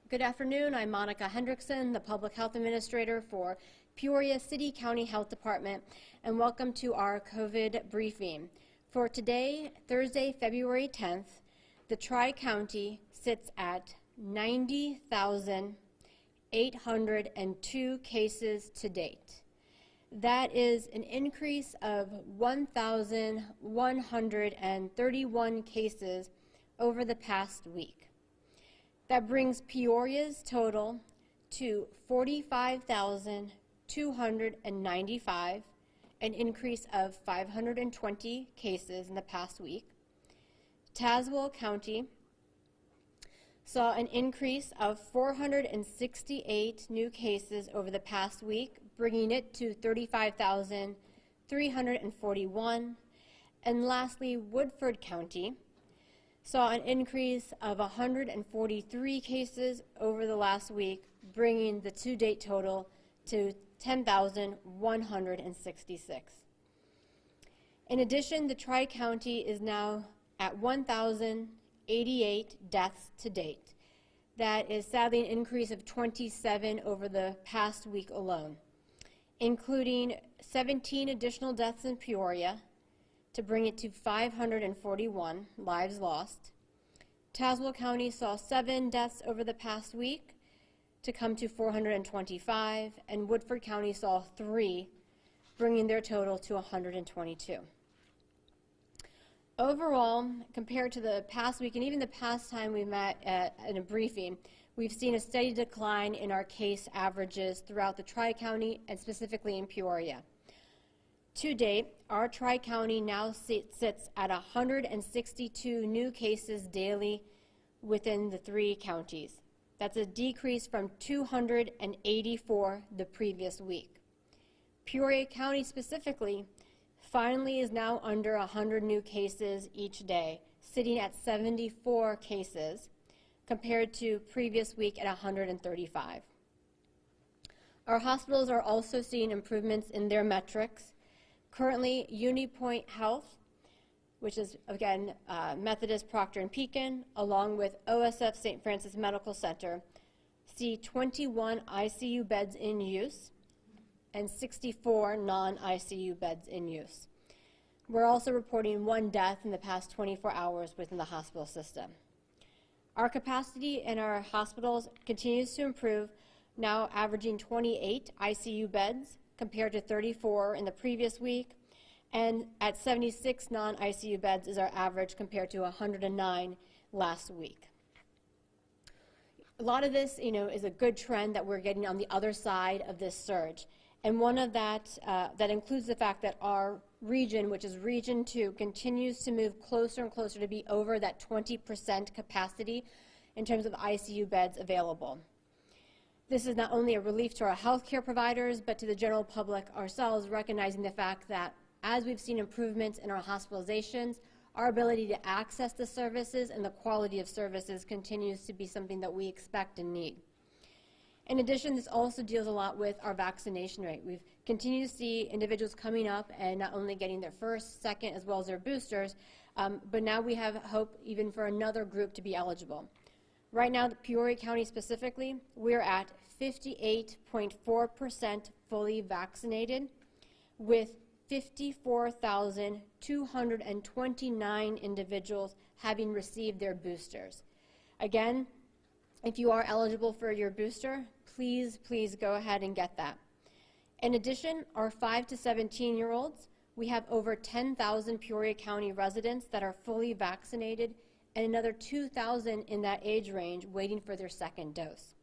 Good afternoon. I'm Monica Hendrickson, the Public Health Administrator for Peoria City County Health Department, and welcome to our COVID briefing. For today, Thursday, February 10th, the Tri-County sits at 90,802 cases to date. That is an increase of 1,131 cases over the past week. That brings Peoria's total to 45,295, an increase of 520 cases in the past week. Tazewell County saw an increase of 468 new cases over the past week, bringing it to 35,341. And lastly, Woodford County saw an increase of 143 cases over the last week, bringing the to-date total to 10,166. In addition, the Tri-County is now at 1,088 deaths to date. That is sadly an increase of 27 over the past week alone, including 17 additional deaths in Peoria, to bring it to 541 lives lost. Tazewell County saw 7 deaths over the past week to come to 425, and Woodford County saw 3, bringing their total to 122. Overall, compared to the past week and even the past time we met in a briefing, we've seen a steady decline in our case averages throughout the Tri-County and specifically in Peoria. To date, our Tri-County now sits at 162 new cases daily within the 3 counties. That's a decrease from 284 the previous week. Peoria County specifically finally is now under 100 new cases each day, sitting at 74 cases compared to previous week at 135. Our hospitals are also seeing improvements in their metrics. Currently, UniPoint Health, which is, again, Methodist Proctor and Pekin, along with OSF St. Francis Medical Center, see 21 ICU beds in use and 64 non-ICU beds in use. We're also reporting 1 death in the past 24 hours within the hospital system. Our capacity in our hospitals continues to improve, now averaging 28 ICU beds, compared to 34 in the previous week, and at 76 non-ICU beds is our average compared to 109 last week. A lot of this, is a good trend that we're getting on the other side of this surge, and one of that includes the fact that our region, which is Region 2, continues to move closer and closer to be over that 20% capacity in terms of ICU beds available. This is not only a relief to our healthcare providers, but to the general public ourselves, recognizing the fact that as we've seen improvements in our hospitalizations, our ability to access the services and the quality of services continues to be something that we expect and need. In addition, this also deals a lot with our vaccination rate. We've continued to see individuals coming up and not only getting their first, second, as well as their boosters, but now we have hope even for another group to be eligible. Right now, the Peoria County specifically, we're at 58.4% fully vaccinated, with 54,229 individuals having received their boosters. Again, if you are eligible for your booster, please go ahead and get that. In addition, our 5 to 17-year-olds, we have over 10,000 Peoria County residents that are fully vaccinated, and another 2,000 in that age range waiting for their second dose.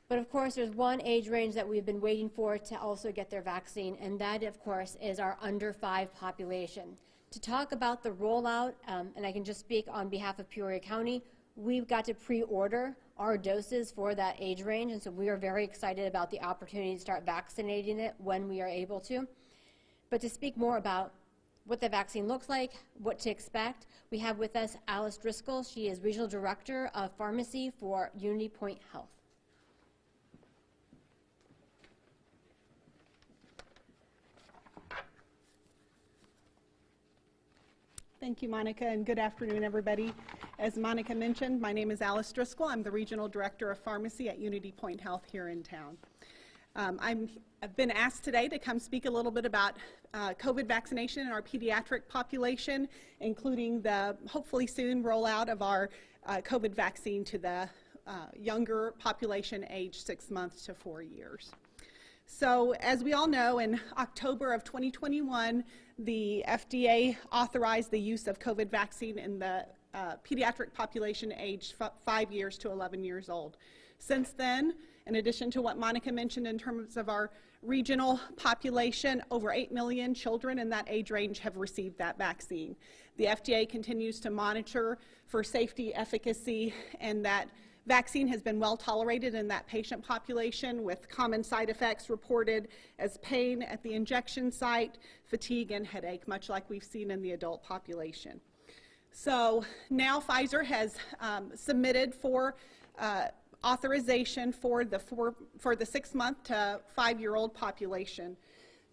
But of course, there's one age range that we've been waiting for to also get their vaccine, and that, of course, is our under 5 population. To talk about the rollout, and I can just speak on behalf of Peoria County, we've got to pre-order our doses for that age range, and so we are very excited about the opportunity to start vaccinating it when we are able to. But to speak more about what the vaccine looks like, what to expect, we have with us Alice Driscoll. She is Regional Director of Pharmacy for UniPoint Health. Thank you, Monica, and good afternoon, everybody. As Monica mentioned, my name is Alice Driscoll. I'm the Regional Director of Pharmacy at Unity Point Health here in town. I've been asked today to come speak a little bit about COVID vaccination in our pediatric population, including the hopefully soon rollout of our COVID vaccine to the younger population aged 6 months to 4 years. So as we all know, in October of 2021, the FDA authorized the use of COVID vaccine in the pediatric population aged 5 years to 11 years old. Since then, in addition to what Monica mentioned in terms of our regional population, over 8 million children in that age range have received that vaccine. The FDA continues to monitor for safety, efficacy, and that vaccine has been well tolerated in that patient population, with common side effects reported as pain at the injection site, fatigue, and headache, much like we've seen in the adult population. So now Pfizer has submitted for authorization for the 6-month to 5-year-old population.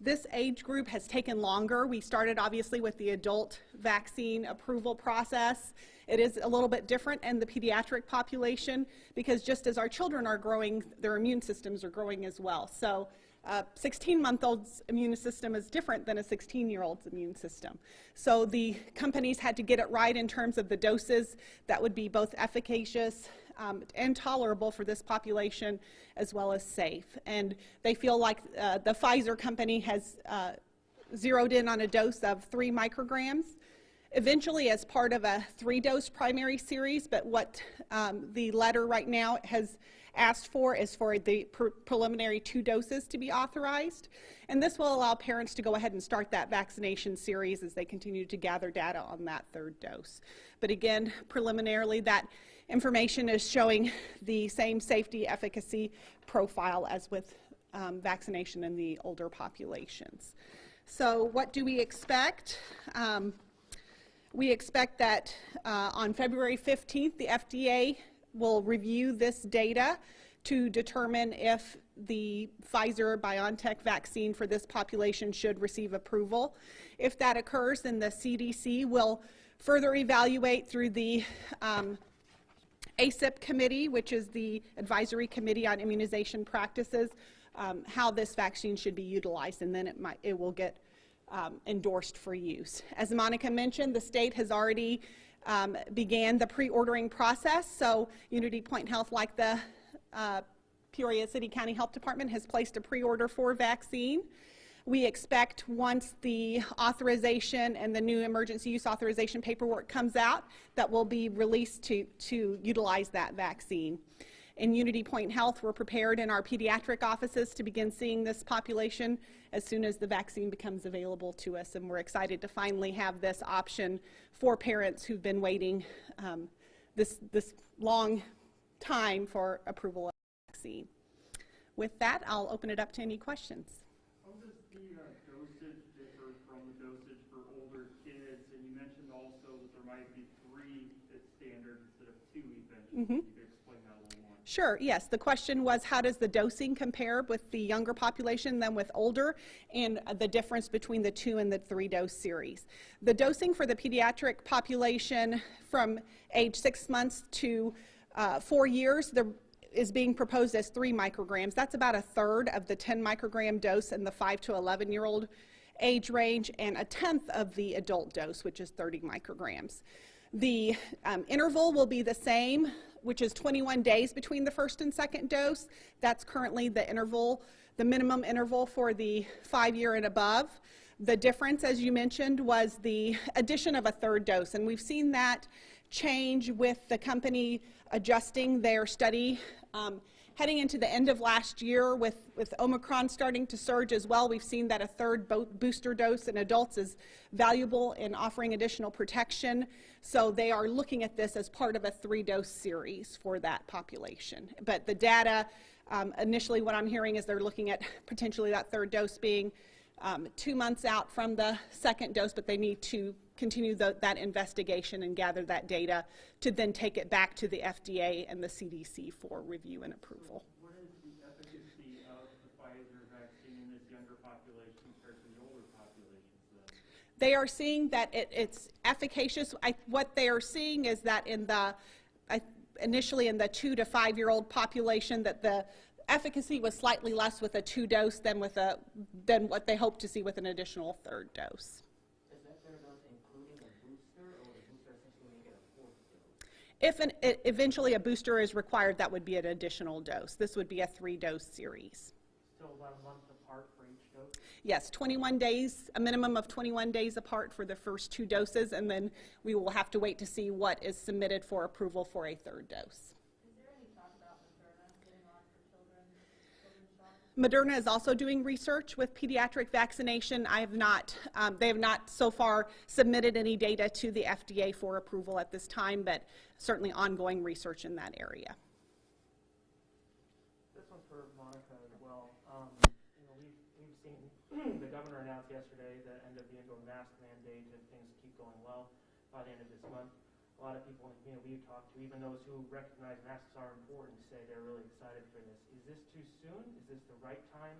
This age group has taken longer. We started obviously with the adult vaccine approval process. It is a little bit different in the pediatric population because just as our children are growing, their immune systems are growing as well. So a 16-month-old's immune system is different than a 16-year-old's immune system. So the companies had to get it right in terms of the doses that would be both efficacious and tolerable for this population, as well as safe. And they feel like the Pfizer company has zeroed in on a dose of 3 micrograms, eventually as part of a 3-dose primary series, but what the letter right now has asked for is for the preliminary 2 doses to be authorized. And this will allow parents to go ahead and start that vaccination series as they continue to gather data on that 3rd dose. But again, preliminarily, that information is showing the same safety efficacy profile as with vaccination in the older populations. So what do we expect? We expect that on February 15th, the FDA will review this data to determine if the Pfizer-BioNTech vaccine for this population should receive approval. If that occurs, then the CDC will further evaluate through the ACIP committee, which is the Advisory Committee on Immunization Practices, how this vaccine should be utilized, and then it will get endorsed for use. As Monica mentioned, the state has already began the pre-ordering process, so Unity Point Health, like the Peoria City County Health Department, has placed a pre-order for vaccine. We expect once the authorization and the new emergency use authorization paperwork comes out, that will be released to utilize that vaccine. In Unity Point Health, we're prepared in our pediatric offices to begin seeing this population as soon as the vaccine becomes available to us, and we're excited to finally have this option for parents who've been waiting this long time for approval of the vaccine. With that, I'll open it up to any questions. How does the dosage differ from the dosage for older kids? And you mentioned also that there might be 3 as standard instead of 2 eventually. Mm-hmm. You could explain that a little more. Sure, yes. The question was, how does the dosing compare with the younger population than with older, and the difference between the 2 and the 3-dose series. The dosing for the pediatric population from age 6 months to 4 years, is being proposed as 3 micrograms. That's about 1/3 of the 10 microgram dose in the 5 to 11-year-old age range, and 1/10 of the adult dose, which is 30 micrograms. The interval will be the same, which is 21 days between the 1st and 2nd dose. That's currently the interval, the minimum interval for the 5-year and above. The difference, as you mentioned, was the addition of a 3rd dose, and we've seen that change with the company adjusting their study heading into the end of last year with Omicron starting to surge as well. We've seen that a 3rd booster dose in adults is valuable in offering additional protection. So they are looking at this as part of a 3-dose series for that population. But the data, initially what I'm hearing is they're looking at potentially that 3rd dose being 2 months out from the 2nd dose, but they need to continue that investigation and gather that data to then take it back to the FDA and the CDC for review and approval. So what is the efficacy of the Pfizer vaccine in this younger population compared to the older populations then? They are seeing that it's efficacious. What they are seeing is that in the initially in the 2 to 5 year old population, that the efficacy was slightly less with a 2-dose than what they hope to see with an additional 3rd dose. Is that 3rd dose including a booster, or will the booster essentially make it a 4th dose? If eventually a booster is required, that would be an additional dose. This would be a 3-dose series. Still about a month apart for each dose? Yes, 21 days, a minimum of 21 days apart for the first 2 doses, and then we will have to wait to see what is submitted for approval for a 3rd dose. Is there any talk about Moderna getting on for children's shots? Moderna is also doing research with pediatric vaccination. They have not so far submitted any data to the FDA for approval at this time, but certainly ongoing research in that area. This one's for Monica as well. We've seen the governor announced yesterday the end of the indoor mask mandate if things keep going well by the end of this month. A lot of people we've talked to, even those who recognize masks are important, say they're really excited for this. Is this too soon? Is this the right time?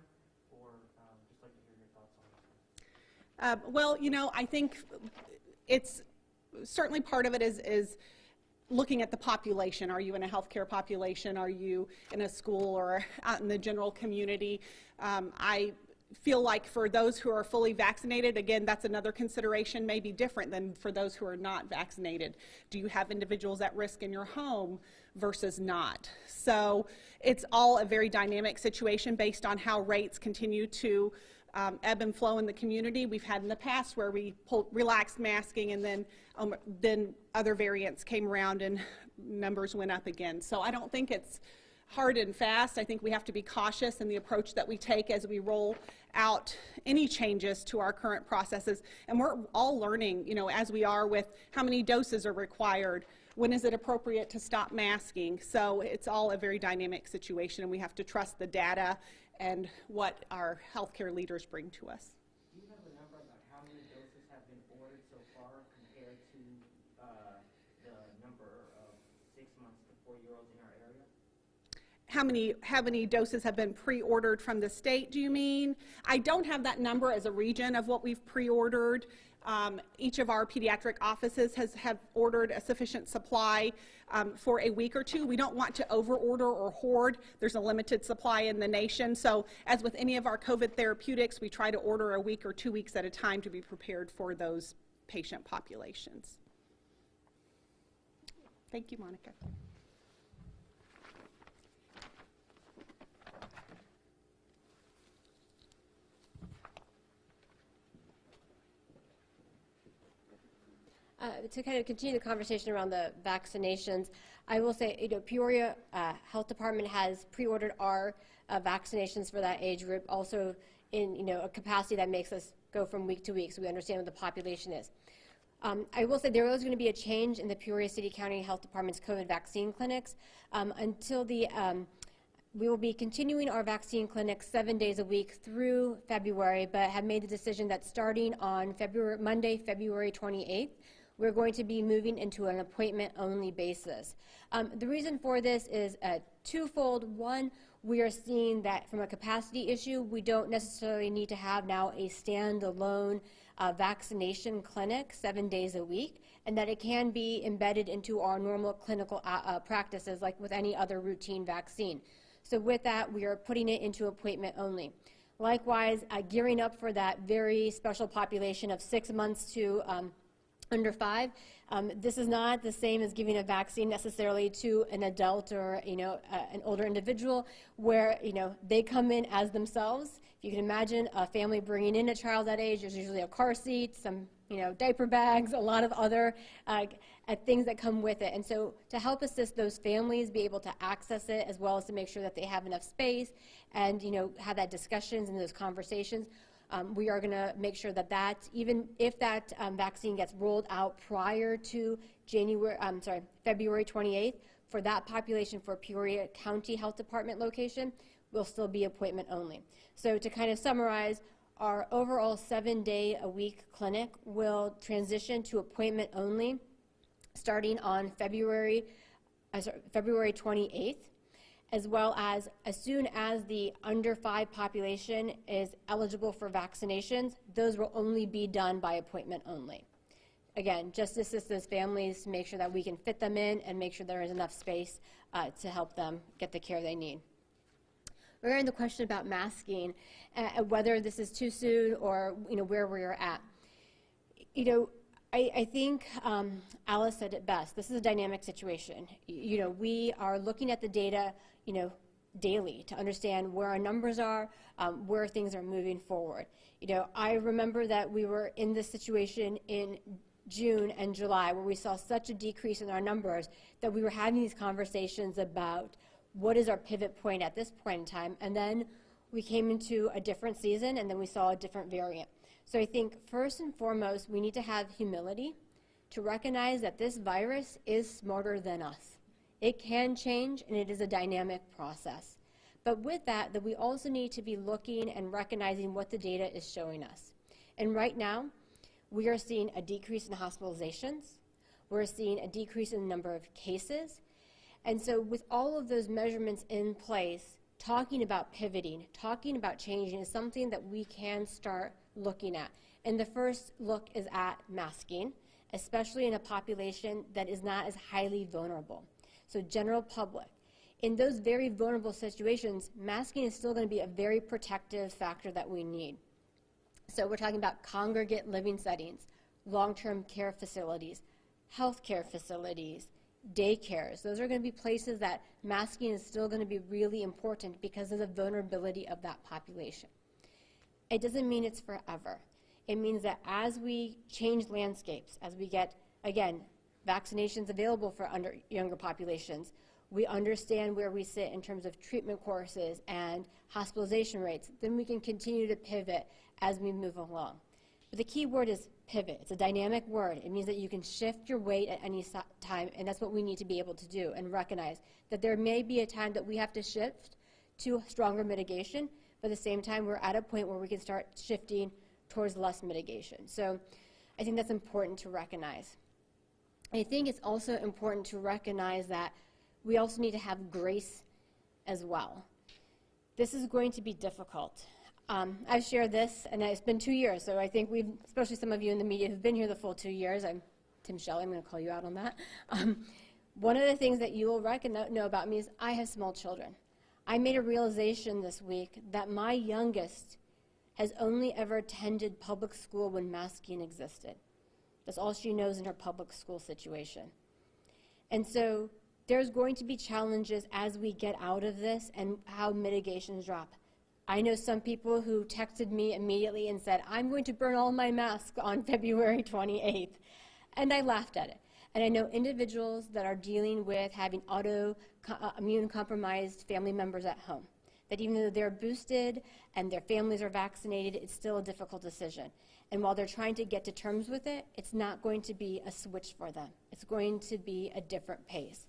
Or just like to hear your thoughts on this one. Well, I think it's certainly part of it is looking at the population. Are you in a healthcare population? Are you in a school or out in the general community? I feel like for those who are fully vaccinated, again, that's another consideration, may be different than for those who are not vaccinated. Do you have individuals at risk in your home versus not? So it's all a very dynamic situation based on how rates continue to ebb and flow in the community. We've had in the past where we relaxed masking, and then other variants came around and numbers went up again. So I don't think it's hard and fast. I think we have to be cautious in the approach that we take as we roll out any changes to our current processes. And we're all learning, as we are with how many doses are required, when is it appropriate to stop masking. So it's all a very dynamic situation, and we have to trust the data and what our healthcare leaders bring to us. Do you have a number about how many doses have been ordered so far compared to the number of 6 months to 4-year-olds in our area? How many doses have been pre-ordered from the state, do you mean? I don't have that number as a region of what we've pre-ordered. Each of our pediatric offices have ordered a sufficient supply for a week or two. We don't want to over-order or hoard. There's a limited supply in the nation. So as with any of our COVID therapeutics, we try to order a week or 2 weeks at a time to be prepared for those patient populations. Thank you, Monica. To kind of continue the conversation around the vaccinations, I will say, Peoria Health Department has pre-ordered our vaccinations for that age group, also in a capacity that makes us go from week to week, so we understand what the population is. I will say there is going to be a change in the Peoria City County Health Department's COVID vaccine clinics until we will be continuing our vaccine clinics 7 days a week through February, but have made the decision that starting on Monday, February 28th, we're going to be moving into an appointment-only basis. The reason for this is twofold. One, we are seeing that from a capacity issue, we don't necessarily need to have now a standalone vaccination clinic 7 days a week, and that it can be embedded into our normal clinical practices like with any other routine vaccine. So with that, we are putting it into appointment only. Likewise, gearing up for that very special population of 6 months to under 5. This is not the same as giving a vaccine necessarily to an adult or an older individual where they come in as themselves. If you can imagine a family bringing in a child that age, there's usually a car seat, some diaper bags, a lot of other things that come with it. And so to help assist those families be able to access it, as well as to make sure that they have enough space and have that discussions and those conversations, we are going to make sure that even if that vaccine gets rolled out prior to February 28th, for that population for Peoria County Health Department location, will still be appointment only. So to kind of summarize, our overall 7-day-a-week clinic will transition to appointment only starting on February 28th. as well as soon as the under 5 population is eligible for vaccinations, those will only be done by appointment only. Again, just to assist those families to make sure that we can fit them in and make sure there is enough space to help them get the care they need. Regarding the question about masking, whether this is too soon or where we're at, I think Alice said it best. This is a dynamic situation. We are looking at the data, daily to understand where our numbers are, where things are moving forward. I remember that we were in this situation in June and July where we saw such a decrease in our numbers that we were having these conversations about what is our pivot point at this point in time, and then we came into a different season and then we saw a different variant. So I think first and foremost we need to have humility to recognize that this virus is smarter than us. It can change and it is a dynamic process. But with that we also need to be looking and recognizing what the data is showing us. And right now we are seeing a decrease in hospitalizations. We're seeing a decrease in the number of cases. And so with all of those measurements in place, talking about pivoting, talking about changing is something that we can start looking at. And the first look is at masking, especially in a population that is not as highly vulnerable. So general public. In those very vulnerable situations, masking is still going to be a very protective factor that we need. So we're talking about congregate living settings, long-term care facilities, healthcare facilities, daycares. Those are going to be places that masking is still going to be really important because of the vulnerability of that population. It doesn't mean it's forever. It means that as we change landscapes, as we get, again, vaccinations available for younger populations, we understand where we sit in terms of treatment courses and hospitalization rates, then we can continue to pivot as we move along. But the key word is pivot. It's a dynamic word. It means that you can shift your weight at any time, and that's what we need to be able to do and recognize that there may be a time that we have to shift to stronger mitigation, but at the same time we're at a point where we can start shifting towards less mitigation. So I think that's important to recognize. I think it's also important to recognize that we also need to have grace as well. This is going to be difficult. I've shared this, and it's been 2 years, so I think we've, especially some of you in the media who've been here the full 2 years, I'm Tim Shelley, I'm going to call you out on that. One of the things that you will know about me is I have small children. I made a realization this week that my youngest has only ever attended public school when masking existed. That's all she knows in her public school situation. And so there's going to be challenges as we get out of this and how mitigations drop. I know some people who texted me immediately and said, I'm going to burn all my masks on February 28th. And I laughed at it. And I know individuals that are dealing with having immune compromised family members at home, that even though they're boosted and their families are vaccinated, it's still a difficult decision. And while they're trying to get to terms with it, it's not going to be a switch for them. It's going to be a different pace.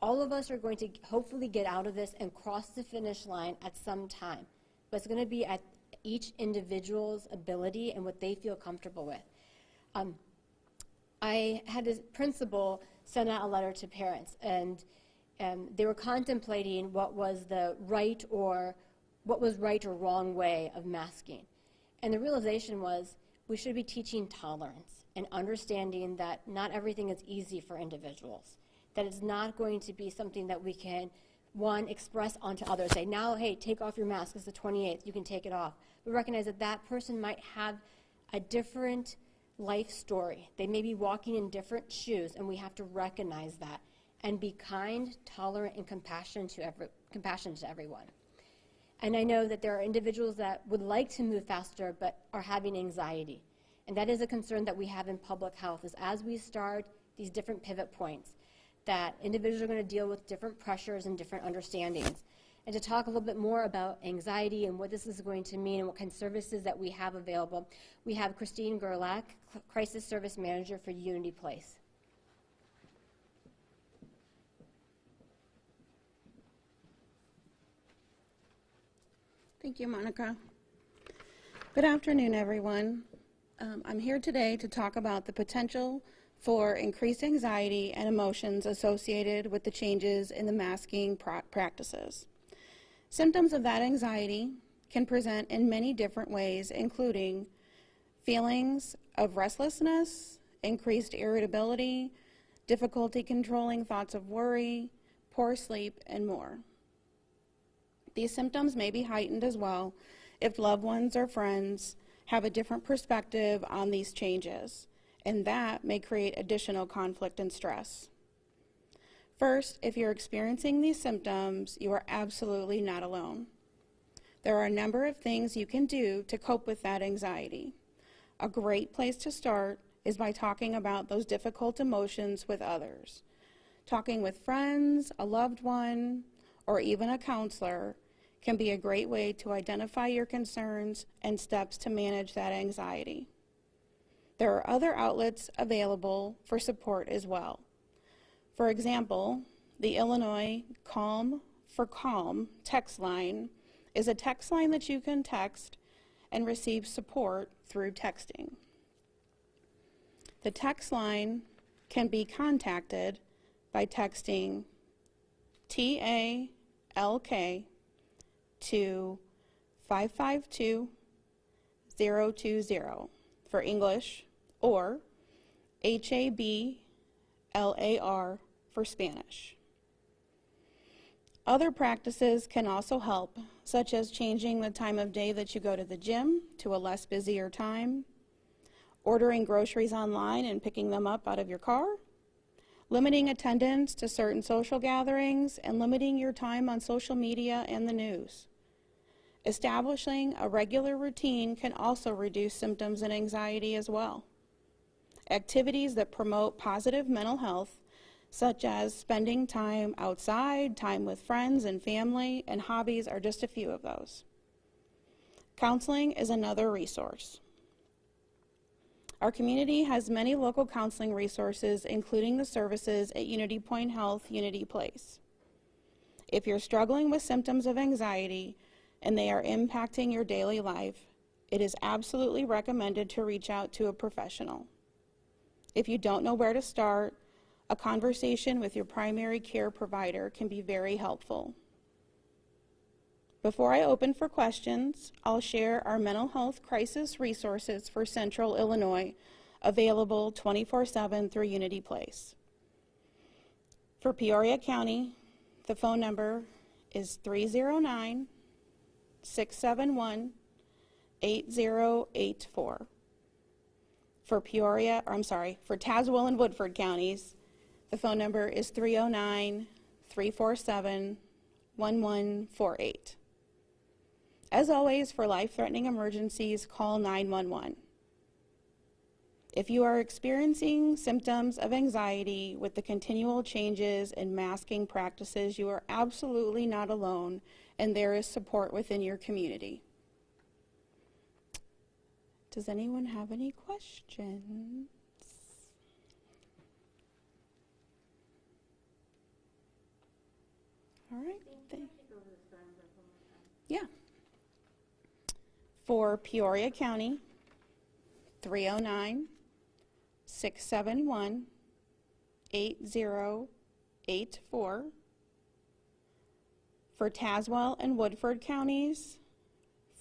All of us are going to hopefully get out of this and cross the finish line at some time. But it's going to be at each individual's ability and what they feel comfortable with. I had a principal send out a letter to parents, and they were contemplating what was right or wrong way of masking. And the realization was we should be teaching tolerance and understanding that not everything is easy for individuals, that it's not going to be something that we can express onto others, say, now, hey, take off your mask, it's the 28th, you can take it off. But recognize that that person might have a different life story. They may be walking in different shoes, and we have to recognize that and be kind, tolerant, and compassionate to everyone. And I know that there are individuals that would like to move faster but are having anxiety. And that is a concern that we have in public health, is as we start these different pivot points, that individuals are going to deal with different pressures and different understandings. And to talk a little bit more about anxiety and what this is going to mean and what kind of services that we have available, we have Christine Gerlach, Crisis Service Manager for Unity Place. Thank you, Monica. Good afternoon, everyone. I'm here today to talk about the potential for increased anxiety and emotions associated with the changes in the masking practices. Symptoms of that anxiety can present in many different ways, including feelings of restlessness, increased irritability, difficulty controlling thoughts of worry, poor sleep, and more. These symptoms may be heightened as well if loved ones or friends have a different perspective on these changes, and that may create additional conflict and stress. First, if you're experiencing these symptoms, you are absolutely not alone. There are a number of things you can do to cope with that anxiety. A great place to start is by talking about those difficult emotions with others. Talking with friends, a loved one, or even a counselor can be a great way to identify your concerns and steps to manage that anxiety. There are other outlets available for support as well. For example, the Illinois Calm for Calm text line is a text line that you can text and receive support through texting. The text line can be contacted by texting TALK to 552020 for English, or HABLAR for Spanish. Other practices can also help, such as changing the time of day that you go to the gym to a less busier time, ordering groceries online and picking them up out of your car, limiting attendance to certain social gatherings, and limiting your time on social media and the news. Establishing a regular routine can also reduce symptoms and anxiety as well. Activities that promote positive mental health, such as spending time outside, time with friends and family, and hobbies are just a few of those. Counseling is another resource. Our community has many local counseling resources, including the services at Unity Point Health, Unity Place. If you're struggling with symptoms of anxiety and they are impacting your daily life, it is absolutely recommended to reach out to a professional. If you don't know where to start, a conversation with your primary care provider can be very helpful. Before I open for questions, I'll share our mental health crisis resources for Central Illinois, available 24/7 through Unity Place. For Peoria County, the phone number is 309-671-8084. For Tazewell and Woodford counties, the phone number is 309-347-1148. As always, for life-threatening emergencies, call 911. If you are experiencing symptoms of anxiety with the continual changes in masking practices, you are absolutely not alone, and there is support within your community. Does anyone have any questions? All right. Yeah. For Peoria County, 309-671-8084. For Tazewell and Woodford counties,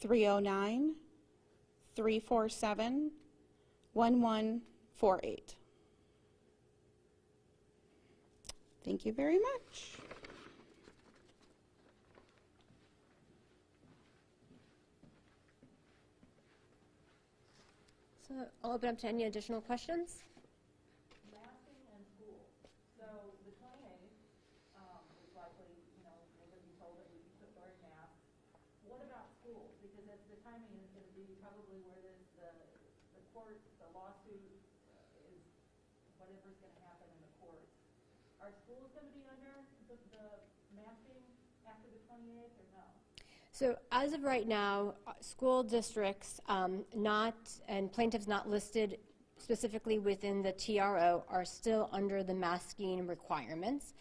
309-347-1148. Thank you very much. So I'll open up to any additional questions. Masking and school. So the 28th is likely, we're going to be told that we can quit wearing masks. What about schools? Because the timing is going to be probably where the court, the lawsuit is whatever's going to happen in the courts. Are schools going to be under the masking after the 28th or no? So as of right now, school districts and plaintiffs not listed specifically within the TRO are still under the masking requirements.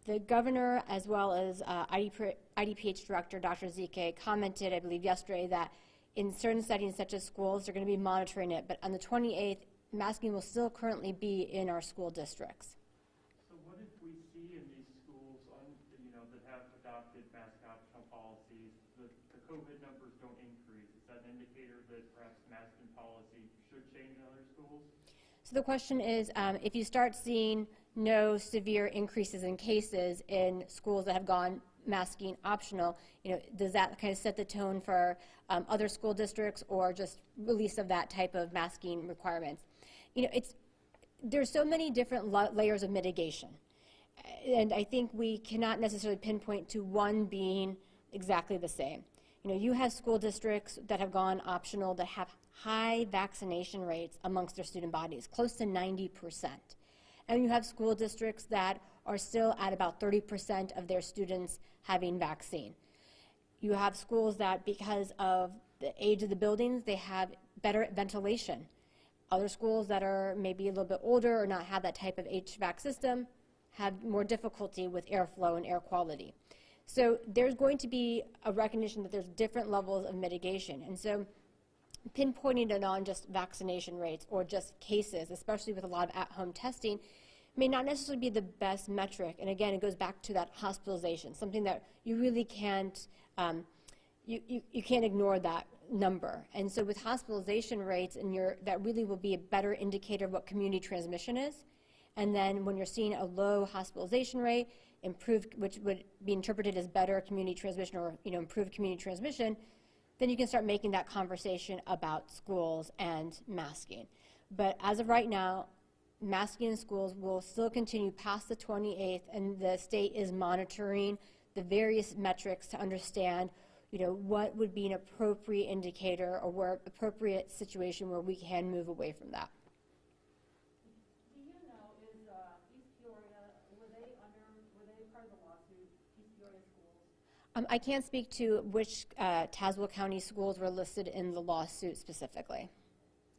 The governor, as well as IDPH director, Dr. Zike, commented, I believe yesterday, that in certain settings such as schools, they're going to be monitoring it, but on the 28th, masking will still currently be in our school districts. So what if we see in these schools, that have adopted mask optional policies, the COVID numbers don't increase? Is that an indicator that perhaps masking policy should change in other schools? So the question is, if you start seeing no severe increases in cases in schools that have gone masking optional, does that kind of set the tone for other school districts, or just release of that type of masking requirements? There's so many different layers of mitigation, and I think we cannot necessarily pinpoint to one being exactly the same. You have school districts that have gone optional that have high vaccination rates amongst their student bodies, close to 90%. And you have school districts that are still at about 30% of their students having vaccine. You have schools that, because of the age of the buildings, they have better ventilation. Other schools that are maybe a little bit older or not have that type of HVAC system have more difficulty with airflow and air quality. So there's going to be a recognition that there's different levels of mitigation. And so pinpointing it on just vaccination rates or just cases, especially with a lot of at-home testing, may not necessarily be the best metric. And again, it goes back to that hospitalization, something that you really can't, you can't ignore that number. And so with hospitalization rates, that really will be a better indicator of what community transmission is. And then when you're seeing a low hospitalization rate, which would be interpreted as better community transmission or improved community transmission, then you can start making that conversation about schools and masking. But as of right now, masking in schools will still continue past the 28th, and the state is monitoring the various metrics to understand what would be an appropriate indicator or where appropriate situation where we can move away from that. Do you know, is East Peoria, were they part of the lawsuit, East Peoria schools? I can't speak to which Tazewell County schools were listed in the lawsuit specifically.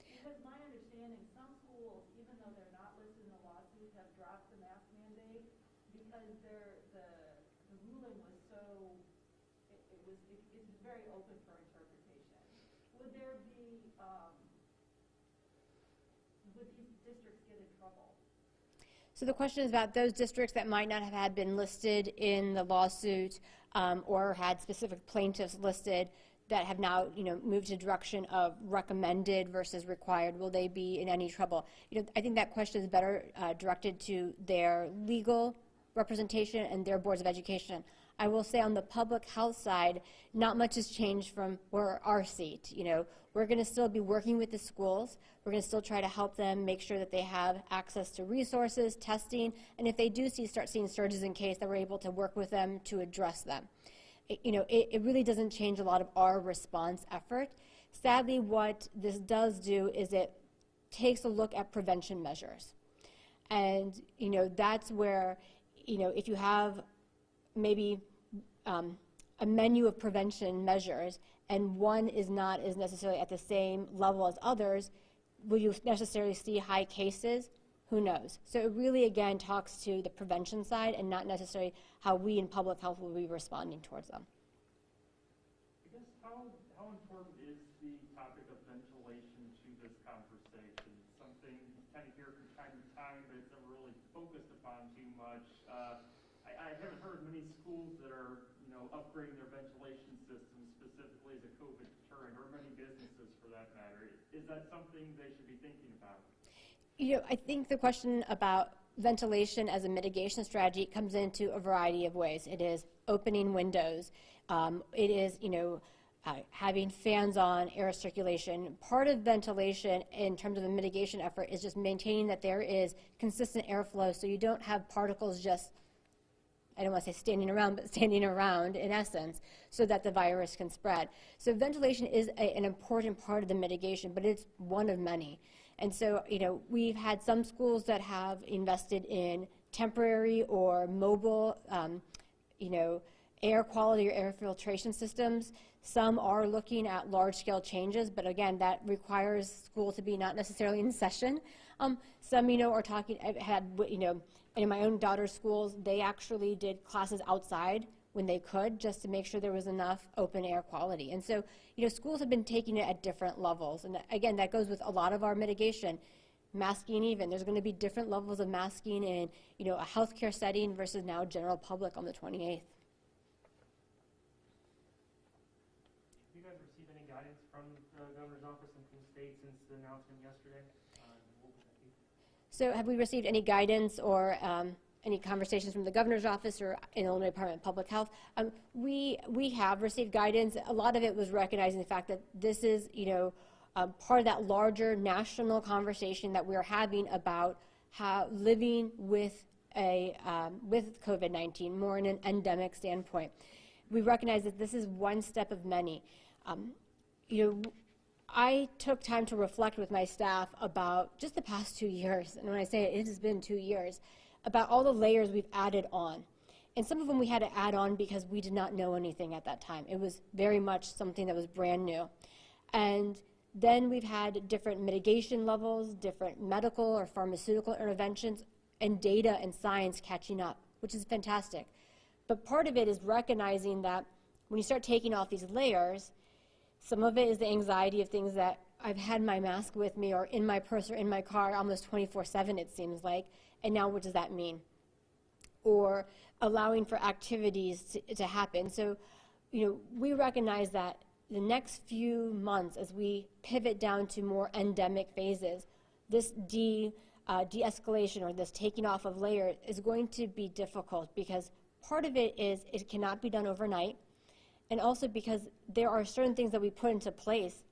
Because my understanding, some schools, even though they're not listed in the lawsuit, have dropped the mask mandate because the ruling was so, it's very open for interpretation. Would there be, would these districts get in trouble? So the question is about those districts that might not have had been listed in the lawsuit or had specific plaintiffs listed that have now moved to direction of recommended versus required. Will they be in any trouble? I think that question is better directed to their legal representation and their boards of education. I will say on the public health side, not much has changed from our seat. We're going to still be working with the schools. We're going to still try to help them make sure that they have access to resources, testing, and if they do start seeing surges in case, that we're able to work with them to address them. It really doesn't change a lot of our response effort. Sadly, what this does do is it takes a look at prevention measures. And, that's where, if you have maybe a menu of prevention measures and one is not as necessarily at the same level as others, will you necessarily see high cases? Who knows? So it really, again, talks to the prevention side and not necessarily how we in public health will be responding towards them. I guess how important is the topic of ventilation to this conversation? Something you kind of hear from time to time, but it's never really focused upon too much. I haven't heard many schools that are, upgrading their ventilation systems specifically as a COVID deterrent, or many businesses for that matter. Is that something they should be thinking about? I think the question about ventilation as a mitigation strategy comes into a variety of ways. It is opening windows. It is, having fans on, air circulation. Part of ventilation in terms of a mitigation effort is just maintaining that there is consistent airflow so you don't have particles just, I don't want to say standing around, but standing around in essence, so that the virus can spread. So ventilation is an important part of the mitigation, but it's one of many. And so, we've had some schools that have invested in temporary or mobile, air quality or air filtration systems. Some are looking at large-scale changes, but again, that requires school to be not necessarily in session. Some, are talking, I've had, in my own daughter's schools, they actually did classes outside when they could, just to make sure there was enough open air quality. And so, schools have been taking it at different levels. And again, that goes with a lot of our mitigation. masking even. There's going to be different levels of masking in, you know, a healthcare setting versus now general public on the 28th. Have you guys received any guidance from the governor's office and from the state since the announcement yesterday? What would that be? So have we received any guidance or any conversations from the governor's office or in Illinois Department of Public Health? We have received guidance. A lot of it was recognizing the fact that this is, you know, part of that larger national conversation that we're having about how living with with COVID-19 more in an endemic standpoint. We recognize that this is one step of many. You know, I took time to reflect with my staff about just the past 2 years, and when I say it has been 2 years, about all the layers we've added on. And some of them we had to add on because we did not know anything at that time. It was very much something that was brand new. And then we've had different mitigation levels, different medical or pharmaceutical interventions, and data and science catching up, which is fantastic. But part of it is recognizing that when you start taking off these layers, some of it is the anxiety of things that I've had my mask with me or in my purse or in my car almost 24/7, it seems like, and now what does that mean? Or allowing for activities to happen. So, you know, we recognize that the next few months, as we pivot down to more endemic phases, this de-escalation or this taking off of layers is going to be difficult because part of it is it cannot be done overnight, and also because there are certain things that we put into place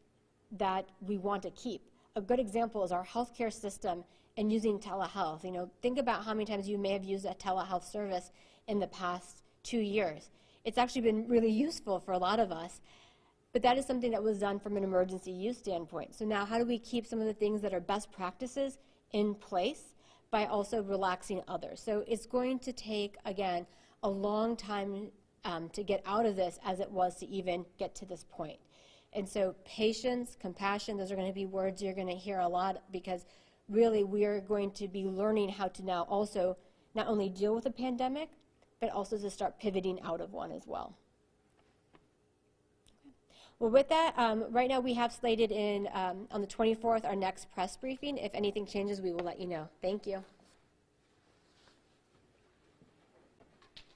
that we want to keep. A good example is our healthcare system and using telehealth. You know, think about how many times you may have used a telehealth service in the past 2 years. It's actually been really useful for a lot of us. But that is something that was done from an emergency use standpoint. So now how do we keep some of the things that are best practices in place by also relaxing others? So it's going to take, again, a long time to get out of this as it was to even get to this point. And so patience, compassion, those are going to be words you're going to hear a lot because really we are going to be learning how to now also not only deal with a pandemic, but also to start pivoting out of one as well. Well, with that, right now we have slated in on the 24th our next press briefing. If anything changes, we will let you know. Thank you.